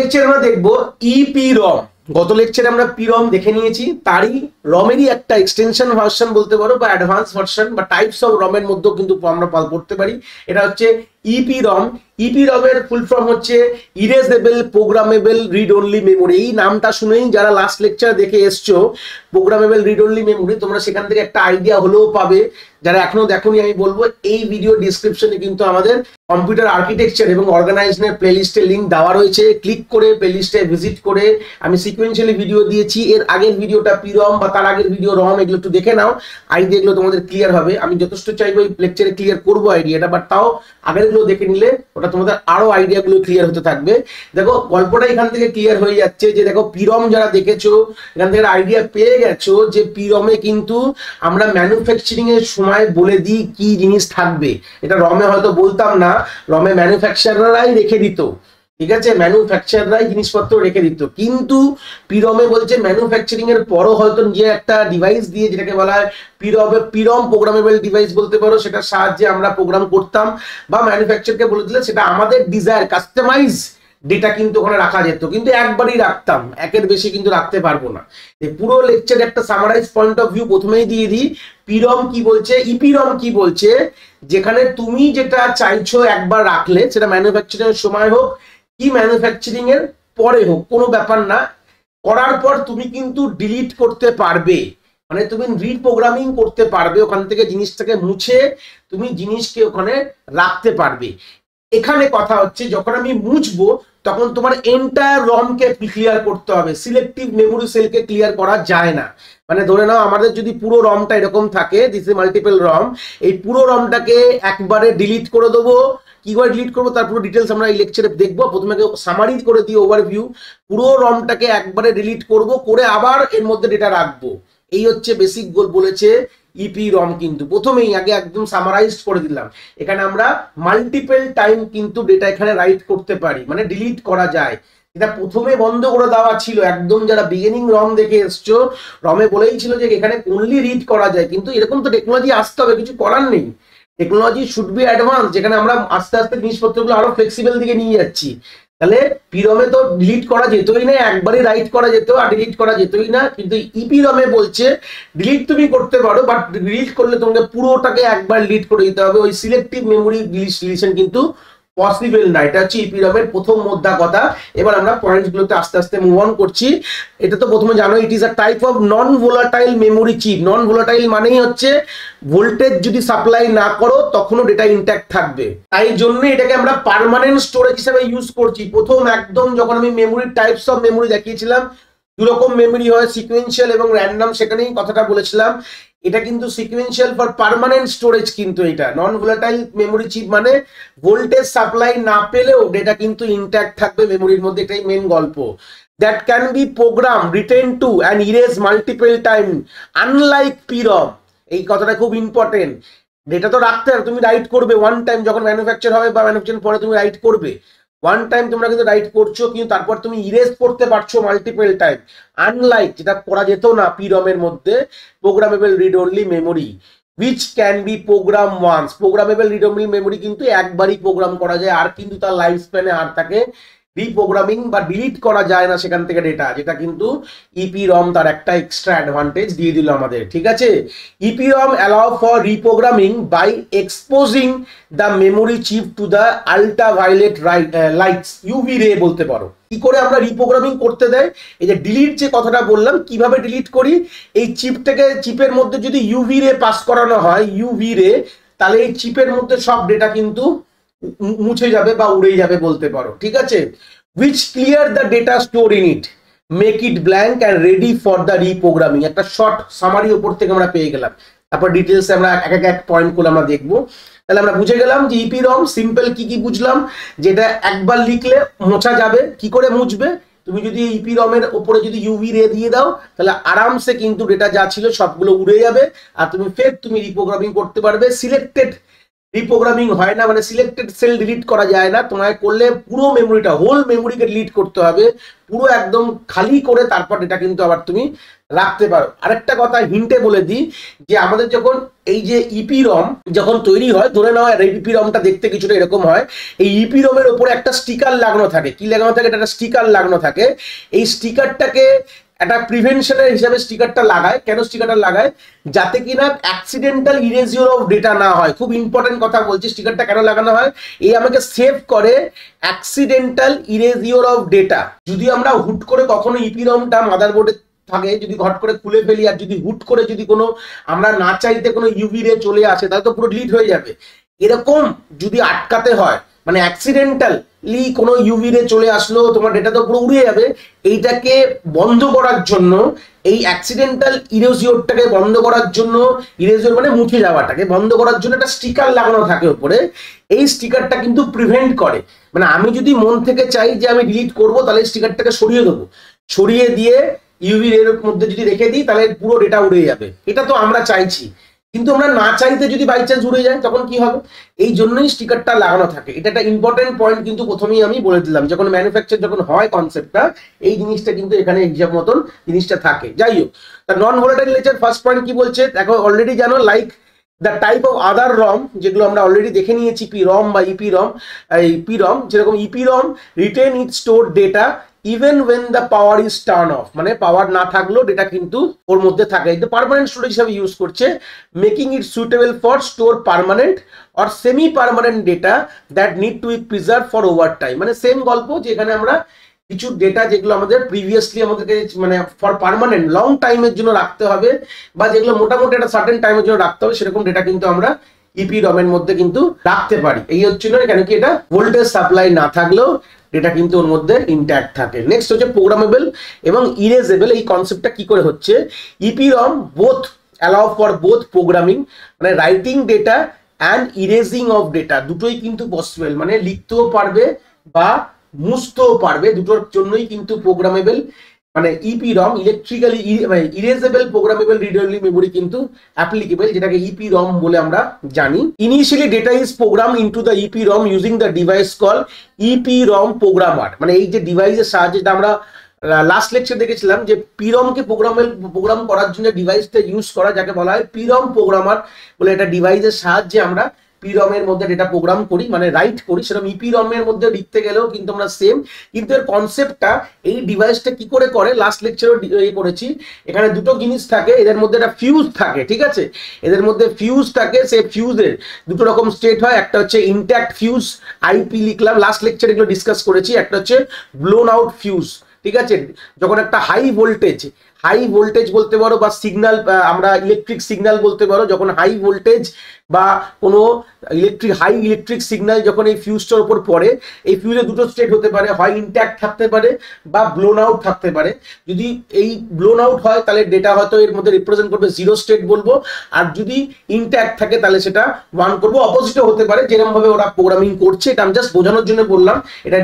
লেকচারে আমরা দেখবো ইপি রম। গত লেকচারে আমরা পি রম দেখে নিয়েছি, তারই রমেরই একটা এক্সটেনশন ভার্সন বলতে পারো বা অ্যাডভান্স ভার্সন বা টাইপস অফ রমের মধ্যেও কিন্তু আমরা পড়তে পারি। এটা হচ্ছে ইপি রম। ইপি রমের ফুল ফর্ম হচ্ছে erasable programmable read only memory. এই নামটা শুনেই যারা লাস্ট লেকচার দেখে এসছো প্রোগ্রামেবল রিড অনলি মেমোরি, তোমরা সেখান থেকে একটা আইডিয়া হলেও পাবে। যারা এখনো দেখোনি আমি বলবো এই ভিডিও ডিসক্রিপশনে কিন্তু আমাদের কম্পিউটার আর্কিটেকচার এবং অর্গানাইজেশনের প্লেলিস্টের লিঙ্ক দেওয়া রয়েছে। ক্লিক করে প্লেলিস্টে ভিজিট করে আমি সিকোয়েন্সিয়ালি ভিডিও দিয়েছি। এর আগের ভিডিওটা পি রম বা তার আগের ভিডিও রম, এগুলো একটু দেখে নাও, আইডিয়াগুলো তোমাদের ক্লিয়ার হবে। আমি যথেষ্ট চাইবো এই লেকচারে ক্লিয়ার করবো আইডিয়াটা, বাট তাও আগেরগুলো দেখে নিলে ওটা তোমাদের আরো আইডিয়াগুলো ক্লিয়ার হতে থাকবে। দেখো গল্পটা এখান থেকে ক্লিয়ার হয়ে যাচ্ছে যে দেখো পি রম যারা দেখেছো এখান থেকে আইডিয়া পেয়ে গেছো যে পি রমে কিন্তু আমরা ম্যানুফ্যাকচারিং এর সময় বলে দিই কি জিনিস থাকবে। এটা রমে হয়তো বলতাম না, রমে ম্যানুফ্যাকচারাররাই রেখে দিত, ঠিক আছে, ম্যানুফ্যাকচারাররাই জিনিসপত্র রেখে দিত। কিন্তু পিরমে বলছে ম্যানুফ্যাকচারিং এর পরও হয়তো নিজে একটা ডিভাইস দিয়ে, যেটাকে বলা হয় পিরম প্রোগ্রামেবল ডিভাইস বলতে পারো, সেটার সাহায্যে আমরা প্রোগ্রাম করতাম বা ম্যানুফ্যাকচারকে বলে দিলে সেটা আমাদের ডিজায়ার কাস্টমাইজ ডেটা কিন্তু ওখানে রাখা যেত, কিন্তু একবারই রাখতাম, একের বেশি কিন্তু রাখতে পারবো না। পুরো লেকচার একটা সামারাইজ পয়েন্ট অফ ভিউ প্রথমেই দিয়ে দিই। পিরম কি বলছে, ইপিরম কি বলছে, যেখানে তুমি যেটা চাইছো একবার রাখলে সেটা ম্যানুফ্যাকচারিং এর সময় হোক কি ম্যানুফ্যাকচারিং এর পরে হোক কোনো ব্যাপার না, করার পর তুমি কিন্তু ডিলিট করতে পারবে, মানে তুমি রিপ্রোগ্রামিং করতে পারবে, ওখান থেকে জিনিসটাকে মুছে তুমি জিনিসকে ওখানে রাখতে পারবে। এখানে কথা হচ্ছে যখন আমি মুছবো তখন তোমার এন্টায়ার রমকে ক্লিয়ার করতে হবে, সিলেক্টিভ মেমোরি সেলকে ক্লিয়ার করা যায় না। মানে ধরে নাও আমাদের যদি পুরো রমটা এরকম থাকে, দিস ইজ মাল্টিপল রম, এই পুরো রমটাকে একবারে ডিলিট করে দেবো। কি করে ডিলিট করবো তার পুরো ডিটেলস আমরা এই লেকচারে দেখবো। প্রথমে সামারি করে দিই ওভারভিউ, পুরো রমটাকে একবারে ডিলিট করব, করে আবার এর মধ্যে ডেটা রাখবো। এই হচ্ছে বেসিক গোল বলেছে ইপি রম। কিন্তু প্রথমেই আগে একদম সামারাইজ করে দিলাম, এখানে আমরা মাল্টিপল টাইম কিন্তু ডেটা এখানে রাইট করতে পারি, মানে ডিলিট করা যায়। এটা প্রথমে বন্ধ করে দেওয়া ছিল, একদম যারা বিগিনিং রম দেখে এসছো রমে বলেই ছিল যে এখানে অনলি রিড করা যায়, কিন্তু এরকম তো টেকনোলজি আসতে হবে, কিছু করার নেই, টেকনোলজি শুড বি অ্যাডভান্স, যেখানে আমরা আস্তে আস্তে জিনিসপত্রগুলো আরো ফ্লেক্সিবল দিকে নিয়ে যাচ্ছি। তাহলে পিরমে তো ডিলিট করা যেতই না, একবারই রাইট করা যেত আর ডিলিট করা যেতই না, কিন্তু ইপি রমে বলছে ডিলিট তুমি করতে পারো, বাট ডিলিট করলে তোমাকে পুরোটাকে একবার ডিলিট করে দিতে হবে, ওই সিলেক্টিভ মেমোরি ডিলিশন কিন্তু পসিবল না। এটা হচ্ছে ইপি রমের প্রথম মোদ্দা কথা। এবার আমরা পয়েন্টসগুলোতে আস্তে আস্তে মুভ অন করছি। এটা তো প্রথমে জানো, it is a type of non volatile memory chip. Non volatile মানেই হচ্ছে ভোল্টেজ যদি সাপ্লাই না করো তখনও ডেটা ইনট্যাক্ট থাকবে, তাই জন্য এটাকে আমরা পার্মানেন্ট স্টোরেজ হিসেবে ইউজ করছি। প্রথম একদম যখন আমি মেমোরি টাইপস অফ মেমোরি দেখিয়েছিলাম, দুরকম মেমোরি হয়, সিকোয়েন্সিয়াল এবং র্যান্ডম, সেখানেই কথাটা বলেছিলাম। এটা কিন্তু সিকোয়েন্সিয়াল ফর পার্মানেন্ট স্টোরেজ, কিন্তু এটা নন ভোলাটাইল মেমোরি চিপ মানে ভোল্টেজ সাপ্লাই না পেলেও ডেটা কিন্তু ইনট্যাক্ট থাকবে মেমোরির মধ্যে, এটাই মেন গল্প। That can be program written to and erase multiple time unlike PROM. এই কথাটা খুব ইম্পর্টেন্ট। ডেটা তো রাখতে হবে, তুমি রাইট করবে ওয়ান টাইম, যখন ম্যানুফ্যাকচার হবে বা ম্যানুফ্যাকচার পরে তুমি রাইট করবে, ওয়ান টাইম তোমরা কিন্তু রাইট করছো, কিন্তু তারপর তুমি ইরেজ করতে পারছো মাল্টিপল টাইম, আনলাইক যেটা করা যেত না পিরমের মধ্যে programmable read only memory which can be program once। Programmable read only memory কিন্তু একবারই প্রোগ্রাম করা যায়, আর কিন্তু তার লাইফ স্প্যানে আর তাকে রিপ্রোগ্রামিং বা ডিলিট করা যায় না সেখান থেকে ডেটা, যেটা কিন্তু ইপি রম তার একটা এক্সট্রা অ্যাডভান্টেজ দিয়ে দিল আমাদের, ঠিক আছে। EPROM allow for reprogramming by exposing the memory chip to the ultraviolet lights, UV ray বলতে পারো। কি করে আমরা রিপ্রোগ্রামিং করতে দেয়, এই যে ডিলিট যে কথাটা বললাম, কিভাবে ডিলিট করি, এই চিপটাকে, চিপের মধ্যে যদি ইউভি রে পাস করানো হয়, ইউভি রে, তাহলে এই চিপের মধ্যে সব ডেটা কিন্তু মুছে যাবে বা উড়ে যাবে বলতে পারো, ঠিক আছে। which clear the data store in it, make it blank and ready for the reprogramming। একটা শর্ট সামারি উপর থেকে আমরা পেয়ে গেলাম, তারপর ডিটেলস আমরা এক পয়েন্ট করে আমরা দেখবো। তাহলে আমরা বুঝে গেলাম যে ইপি রম সিম্পল কি কি বুঝলাম, যেটা একবার লিখলে মোছা যাবে। কি করে মুছবে, তুমি যদি ইপি রমের উপরে যদি ইউভি রে দিয়ে দাও তাহলে আরামসে কিন্তু ডেটা যা ছিল সবগুলো উড়ে যাবে, আর তুমি ফের তুমি রিপ্রোগ্রামিং করতে পারবে সিলেক্টেড রিপ্রোগ্রামিং হয় না, মানে সিলেক্টেড সেল ডিলিট করা যায় না, তোমায় করলে পুরো মেমোরিটা, হোল মেমোরিকে ডিলিট করতে হবে, পুরো একদম খালি করে তারপর এটা কিন্তু আবার তুমি রাখতে পারো। আরেকটা কথা হিন্টে বলে দিই, যে আমাদের যখন এই যে ইপি রম যখন তৈরি হয়, ধরে নেওয়া ইপি রমটা দেখতে কিছুটা এরকম হয়, এই ইপি রমের উপরে একটা স্টিকার লাগানো থাকে। কি লাগানো থাকে? একটা স্টিকার লাগানো থাকে। এই স্টিকারটাকে একটা প্রিভেনশনের হিসাবে স্টিকারটা লাগায়। কেন স্টিকারটা লাগায়? যাতে কিনা অ্যাক্সিডেন্টাল ইরেজিওর অফ ডেটা না হয়। খুব ইম্পর্টেন্ট কথা বলছি, স্টিকারটা কেন লাগানো হয়? এই আমাকে সেভ করে অ্যাক্সিডেন্টাল ইরেজিওর অফ ডেটা। যদি আমরা হুট করে কখনো ইপি রমটা মাদারবোর্ডে থাকে, যদি ঘট করে খুলে ফেলি, আর যদি হুট করে যদি কোনো আমরা না চাইতে কোনো ইউভি রে চলে আসে, তাহলে তো পুরো ডিলিট হয়ে যাবে। এরকম যদি আটকাতে হয়, মানে অ্যাক্সিডেন্টালি কোনো ইউভি রে চলে আসলো, তোমার ডেটা তো পুরো উড়ে যাবে। এইটাকে বন্ধ করার জন্য, এই অ্যাক্সিডেন্টাল ইরেজিওরটাকে বন্ধ করার জন্য, ইরেজিওর মানে মুছে যাওয়াটাকে বন্ধ করার জন্য একটা স্টিকার লাগানো থাকে উপরে। এই স্টিকারটা কিন্তু প্রিভেন্ট করে, মানে আমি যদি মন থেকে চাই যে আমি ডিলিট করবো, তাহলে স্টিকারটাকে সরিয়ে দেবো, সরিয়ে দিয়ে ইউভি এর মধ্যে যদি রেখে দিই, তাহলে পুরো ডেটা উড়ে যাবে। এটা তো আমরা চাইছি, কিন্তু আমরা না চাইতে যদি বাই চান্স উড়ে যায়, তখন কি হবে? এই জন্যই স্টিকারটা লাগানো থাকে। এটা একটা ইম্পর্টেন্ট পয়েন্ট, কিন্তু প্রথমেই আমি বলে দিলাম, যখন ম্যানুফ্যাকচার যখন হয় কনসেপ্টটা, এই জিনিসটা কিন্তু এখানে হিসাব মতন জিনিসটা থাকে। যাই হোক, non volatile nature first point কি বলছে দেখো, অলরেডি জানো, like the type of other ROM, যেগুলো আমরা অলরেডি দেখে নিয়েছি, পি রম বা ইপি রম। এই পি রম, যেরকম EPROM written it store data even when the power is turn off, মানে পাওয়ার না থাকলেও ডেটা কিন্তু ওর মধ্যে থাকে। কিন্তু পার্মানেন্ট স্টোরেজ হিসাবে ইউজ করছে, making it suitable for store permanent or semi permanent data that need to be preserve for over time. মানে সেম গল্প, যে এখানে আমরা কিছু ডেটা যেগুলো আমাদের প্রিভিয়াসলি আমাদেরকে মানে ফর পার্মানেন্ট লং টাইমের জন্য রাখতে হবে, বা যেগুলো মোটামুটি একটা সার্টেন টাইমের জন্য রাখতে হবে, সেরকম ডেটা কিন্তু আমরা ইপি রমের মধ্যে কিন্তু রাখতে পারি। এই হচ্ছিল, কেন কি এটা ভোল্টেজ সাপ্লাই না থাকলেও ডেটা কিন্তু ওর মধ্যে ইনট্যাক্ট থাকে। নেক্সট হচ্ছে প্রোগ্রামেবল এবং ইরেজেবল। এই কনসেপ্টটা কি করে হচ্ছে, EPROM both allow for both programming, মানে writing data and erasing of data, দুটোই কিন্তু পসিবল, মানে লিখতেও পারবে বা মুছতেও পারবে, দুটোর জন্যই কিন্তু প্রোগ্রামেবল। মানে EPROM electrically erasable programmable read only memory কিন্তু অ্যাপ্লিকেবল, যেটাকে ইপি রম বলে আমরা জানি। Initially data is program into the EPROM using the device call EPROM programmer. মানে এই যে ডিভাইসের সাহায্যে আমরা লাস্ট লেকচার দেখেছিলাম, যে পিরমকে প্রোগ্রাম করার জন্য ডিভাইসটা ইউজ করা, যাকে বলা হয় পিরম প্রোগ্রামার বলে। এটা ডিভাইসের সাহায্যে আমরা পিরমের মধ্যে ডেটা প্রোগ্রাম করি, মানে রাইট করি। সেরকম ইপি রমের মধ্যে লিখতে গেলেও কিন্তু আমরা সেম, কিন্তু এর কনসেপ্টটা এই ডিভাইসটা কি করে করে লাস্ট লেকচারও করেছি। এখানে দুটো জিনিস থাকে, এদের মধ্যে একটা ফিউজ থাকে, ঠিক আছে, এদের মধ্যে ফিউজ থাকে। সেই ফিউজের দুটো রকম স্টেট হয়, একটা হচ্ছে ইনট্যাক্ট ফিউজ, আইপি লিখলাম, লাস্ট লেকচারে এগুলো ডিসকাস করেছি। একটা হচ্ছে ব্লোন আউট ফিউজ, ঠিক আছে, যখন একটা হাই ভোল্টেজ বলতে পারো, বা সিগন্যাল আমরা ইলেকট্রিক সিগন্যাল বলতে পারো, যখন হাই ভোল্টেজ বা কোনো হাই ইলেকট্রিক সিগন্যাল যখন এই ফিউজটার উপর পড়ে, এই ফিউজে দুটো স্টেট হতে পারে, হয় ইনট্যাক্ট থাকতে পারে বা ব্লোন আউট থাকতে পারে। যদি এই ব্লোন আউট হয়, তাহলে ডেটা হয়তো এর মধ্যে রিপ্রেজেন্ট করবে জিরো স্টেট বলবো, আর যদি ইনট্যাক্ট থাকে তাহলে সেটা ওয়ান করবো। অপোজিটও হতে পারে, যেরকম ভাবে ওরা প্রোগ্রামিং করছে। এটা আমি জাস্ট বোঝানোর জন্য বললাম, এটা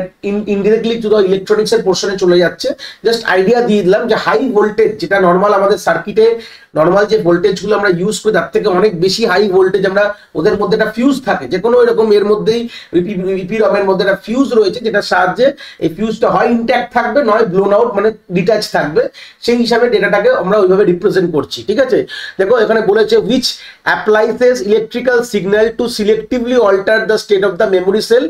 ইনডিরেক্টলি টু দ্য ইলেকট্রনিক্স এর পোর্শনে চলে যাচ্ছে। জাস্ট আইডিয়া দিয়ে দিলাম যে হাই ভোল্টেজ, যেটা নর্মাল আমাদের সার্কিটে নর্মাল যে ভোল্টেজগুলো আমরা ইউজ করি, তার থেকে অনেক বেশি হাই ভোল্টেজ আমরা, ওদের মধ্যে একটা ফিউজ থাকে, যে কোনো এরকম এর মধ্যেই ইপি রমের মধ্যে একটা ফিউজ রয়েছে, যেটার সাহায্যে এই ফিউজটা হয় ইনট্যাক্ট থাকবে, নয় ব্লোন আউট মানে ডিটাচ থাকবে। সেই হিসাবে ডেটাটাকে আমরা ওইভাবে রিপ্রেজেন্ট করছি, ঠিক আছে। দেখো এখানে বলেছে which applies electrical signal to selectively alter the state of the memory cell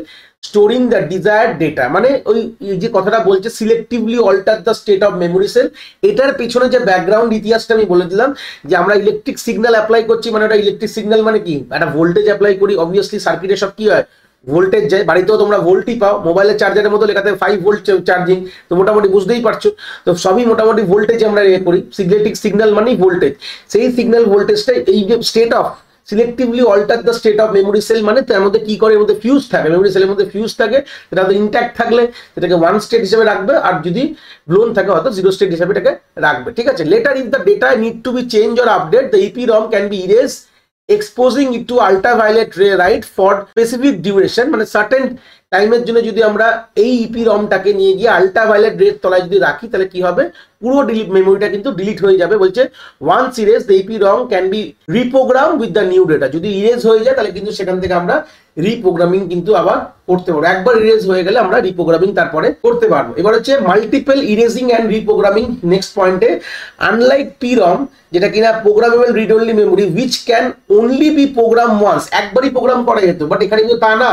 storing the desired data। মানে ওই যে কথাটা বলছে selectively alter the state of memory cell, এটার পেছনে যে ব্যাকগ্রাউন্ড ইতিহাসটা আমি বলে দিলাম, যে আমরা ইলেকট্রিক সিগন্যাল অ্যাপ্লাই করছি, মানে ওটা ইলেকট্রিক সিগন্যাল মানে কি, একটা ভোল্টেজ অ্যাপ্লাই করি। অবভিয়াসলি সার্কিটে সব কি হয়, ভোল্টেজ যায়, বাড়িতেও তোমরা ভোল্টই পাও, মোবাইলের চার্জারের মতো লেখাতে 5 ভোল্ট চার্জিং, তো মোটামুটি বুঝতেই পারছো, তো সবই মোটামুটি ভোল্টেজ আমরা করি। ইলেকট্রিক সিগন্যাল মানেই ভোল্টেজ, সেই সিগন্যাল ভোল্টেজটা এই যে state of selectively alter the state of memory cell, মানে তার মধ্যে কি করে, এর মধ্যে ফিউজ থাকে, মেমোরি সেলের মধ্যে ফিউজ থাকে, সেটা ইনট্যাক্ট থাকলে সেটাকে ওয়ান স্টেট হিসেবে রাখবে, আর যদি ব্লোন থাকে হয়তো জিরো স্টেট হিসেবে এটাকে রাখবে, ঠিক আছে। Later if the data need to be change or update, the EPROM can be erase exposing it to ultraviolet ray right for specific duration, মানে সার্টেন টাইমের জন্য যদি আমরা এই ইপিরমটাকে নিয়ে গিয়ে আল্ট্রাভায়োলেট রের তলায় যদি রাখি তাহলে কি হবে, পুরো মেমোরিটা কিন্তু ডিলিট হয়ে যাবে। বলছে once erase the EPROM can be reprogram with the new data. যদি ইরেজ হয়ে যায় তাহলে কিন্তু সেখান থেকে আমরা রিপ্রোগ্রামিং কিন্তু আবার করতে পারবো। একবার ইরেজ হয়ে গেলে আমরা রিপ্রোগ্রামিং তারপরে করতে পারবো। এবার হচ্ছে multiple erasing and reprogramming. Next পয়েন্টে, আনলাইক পিরম যেটা কিনা programmable read only memory which can only be program once, একবারই প্রোগ্রাম করা যেত, বাট এখানে কিন্তু তা না।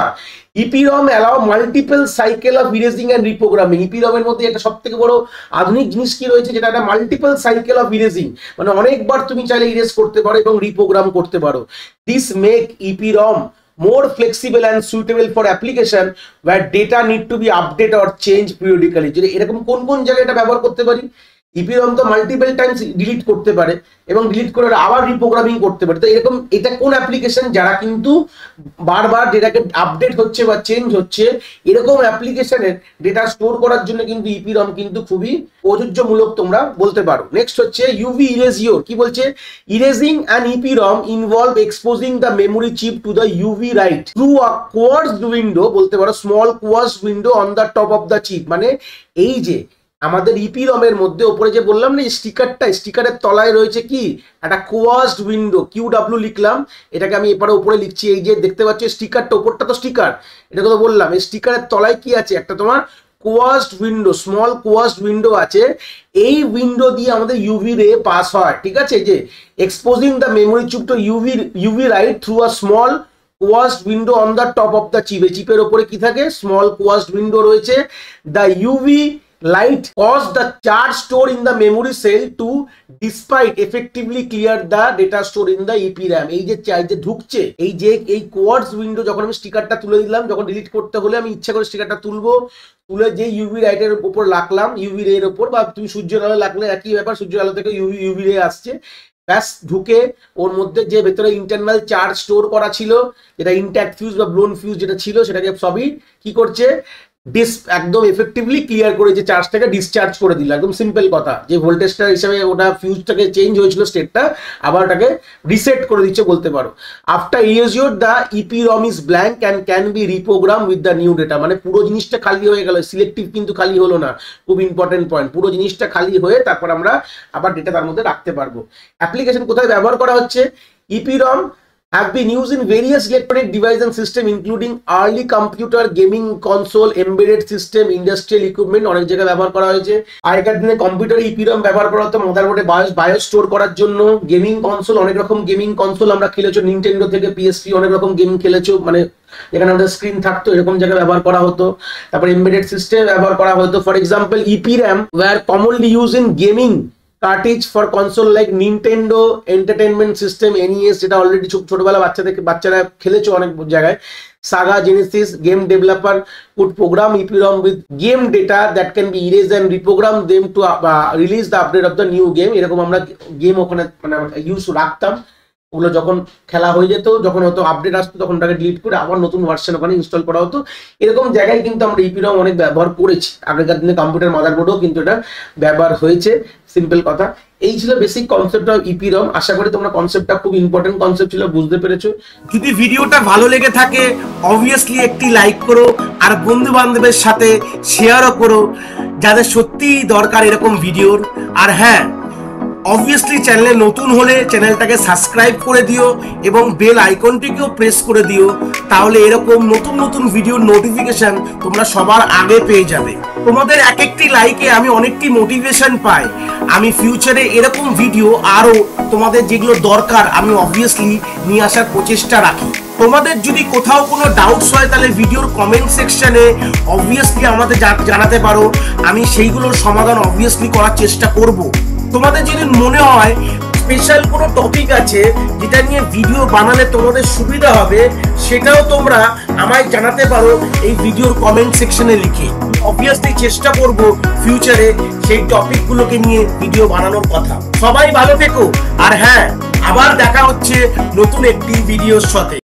EPROM allow multiple cycle of erasing and reprogramming. ইপিরমের মধ্যে একটা সব থেকে বড় আধুনিক জিনিস কি রয়েছে, যেটা একটা মাল্টিপল সাইকেল অফ ইরেজিং, মানে অনেকবার তুমি চাইলে ইরেজ করতে পারো এবং রিপ্রোগ্রাম করতে পারো। This make EPROM more flexible and suitable for application where data need to be updated or changed periodically। যদি এরকম কোন কোন জায়গায় এটা ব্যবহার করতে পারি, ইপিরম তো মাল্টিপল টাইমস ডিলিট করতে পারে এবং ডিলিট করে আবার রিপ্রোগ্রামিং করতে পারে। তো এরকম এটা কোন অ্যাপ্লিকেশন যারা কিন্তু বারবার ডেটাকে আপডেট হচ্ছে বা চেঞ্জ হচ্ছে, এরকম অ্যাপ্লিকেশনের ডেটা স্টোর করার জন্য কিন্তু ইপিরম কিন্তু খুবই প্রযোজ্যমূলক তোমরা বলতে পারো। নেক্সট হচ্ছে ইউভি ইরেজিওর। কি বলছে, erasing an EPROM involve exposing the memory chip to the UV light through a quartz window, বলতে পারো small quartz window on the top of the chip. মানে এই যে আমাদের ইপিরমের মধ্যে ওপরে যে বললাম না স্টিকারটা, স্টিকারের তলায় রয়েছে কি একটা কোয়ার্সড উইন্ডো, কিউডাব্লিউ লিখলাম, এটাকে আমি এপারে উপরে লিখছি। এই যে দেখতে পাচ্ছ স্টিকারটা, ওপরটা তো স্টিকার, এটা তো বললাম। এই স্টিকারের তলায় কি আছে, একটা তোমার কোয়ার্সড উইন্ডো, স্মল কোয়ার্সড উইন্ডো আছে। এই উইন্ডো দিয়ে আমাদের ইউভি রে পাস হয়, ঠিক আছে। যে exposing the memory chip to UV light through a small quartz window on the top of the chip. এই চিপের ওপরে কি থাকে, স্মল কোয়ার্সড উইন্ডো রয়েছে। The UV light cause the charge stored in the memory cell to despite effectively clear the data stored in the EPRAM। এই যে ঢুকছে, এই যে এই কোয়ার্স উইন্ডো, যখন আমি স্টিকারটা তুলে দিলাম, যখন ডিলিট করতে হলে আমি ইচ্ছা করে স্টিকারটা তুলবো, তুলে যে ইউভি লাইটের উপর রাখলাম, ইউভি রে এর উপর, বা তুমি সূর্যের আলো লাগলে একই ব্যাপার, সূর্যের আলো থেকে ইউভি রে আসছে, ব্যাস ঢুকে ওর মধ্যে যে ভেতরে ইন্টারনাল চার্জ স্টোর করা ছিল, যেটা ইনট্যাক্ট ফিউজ বা ব্লোন ফিউজ যেটা ছিল, সেটাকে সবই কি করছে, একদম এফেক্টিভলি ক্লিয়ার করে যে চার্জটাকে ডিসচার্জ করে দিল। একদম সিম্পল কথা, যে ভোল্টেজটা হিসাবে ওটা ফিউজটাকে চেঞ্জ হয়েছিল স্টেটটা, আবার ওটাকে রিসেট করে দিচ্ছে বলতে পারো। After erasure the EPROM is blank and can be reprogram with the new data. মানে পুরো জিনিসটা খালি হয়ে গেল, সিলেক্টিভ কিন্তু খালি হলো না, খুব ইম্পর্টেন্ট পয়েন্ট। পুরো জিনিসটা খালি হয়ে তারপর আমরা আবার ডেটা তার মধ্যে রাখতে পারবো। অ্যাপ্লিকেশন কোথায় ব্যবহার করা হচ্ছে, ইপিরম have been used in various electronic devices and systems including early computer, gaming console, embedded system, industrial equipment। অনেক জায়গায় ব্যবহার করা হয়েছে। আগেকার দিনে কম্পিউটার ইপিরম ব্যবহার করা হতো মাদারবোর্ডে বায়োস স্টোর করার জন্য। গেমিং কনসোল, অনেক রকম গেমিং কনসোল আমরা খেলেছো, নিনটেন্ডো থেকে পিএসপি অনেক রকম গেম খেলেছো, মানে যেখানে আমাদের স্ক্রিন থাকতো, এরকম জায়গায় ব্যবহার করা হতো। তারপর এমবেডেড সিস্টেম ব্যবহার করা হতো। For example EPROM were commonly use in gaming cartridge for console like Nintendo Entertainment System NES, যেটা অলরেডি ছোটবেলা বাচ্চারা খেলেছো অনেক জায়গায়। Sega Genesis game developer could program EPROM with game data that can be erase and reprogram them to release the update of the new game. এরকম আমরা game ওখানে মানে ইউজ রাখতাম, ওগুলো যখন খেলা হয়ে যেত, যখন হয়তো আপডেট আসতো, তখন ওটাকে ডিলিট করে আবার নতুন ভার্সন ওখানে ইনস্টল করা হতো। এরকম জায়গায় কিন্তু আমরা ইপিরম অনেক ব্যবহার করেছি। আগেকার দিনে কম্পিউটার মাদারবোর্ডেও কিন্তু এটা ব্যবহার হয়েছে। সিম্পল কথা, এই ছিল বেসিক কনসেপ্ট অফ ইপিরম। আশা করি তোমরা কনসেপ্টটা খুব ইম্পর্টেন্ট কনসেপ্ট ছিল, বুঝতে পেরেছো। যদি ভিডিওটা ভালো লেগে থাকে অবভিয়াসলি একটি লাইক করো, আর বন্ধু বান্ধবের সাথে শেয়ারও করো যাদের সত্যি দরকার এরকম ভিডিওর। আর হ্যাঁ, অবভিয়াসলি চ্যানেলে নতুন হলে চ্যানেলটাকে সাবস্ক্রাইব করে দিও এবং বেল আইকনটিকেও প্রেস করে দিও, তাহলে এরকম নতুন নতুন ভিডিওর নোটিফিকেশন তোমরা সবার আগে পেয়ে যাবে। তোমাদের এক একটি লাইকে আমি অনেকটি মোটিভেশন পাই, আমি ফিউচারে এরকম ভিডিও আরো তোমাদের যেগুলো দরকার আমি অবভিয়াসলি নিয়ে আসার প্রচেষ্টা রাখি। তোমাদের যদি কোথাও কোনো ডাউটস হয় তাহলে ভিডিওর কমেন্ট সেকশনে অবভিয়াসলি আমাদের জানাতে পারো, আমি সেইগুলোর সমাধান অবভিয়াসলি করার চেষ্টা করব। তোমাদের যদি মনে হয় স্পেশাল কোনো টপিক আছে যেটা নিয়ে ভিডিও বানালে তোমাদের সুবিধা হবে, সেটাও তোমরা আমায় জানাতে পারো এই ভিডিওর কমেন্ট সেকশনে লিখে। অবভিয়াসলি চেষ্টা করব ফিউচারে সেই টপিকগুলোকে নিয়ে ভিডিও বানানোর কথা। সবাই ভালো থেকো, আর হ্যাঁ, আবার দেখা হচ্ছে নতুন একটি ভিডিওর সাথে।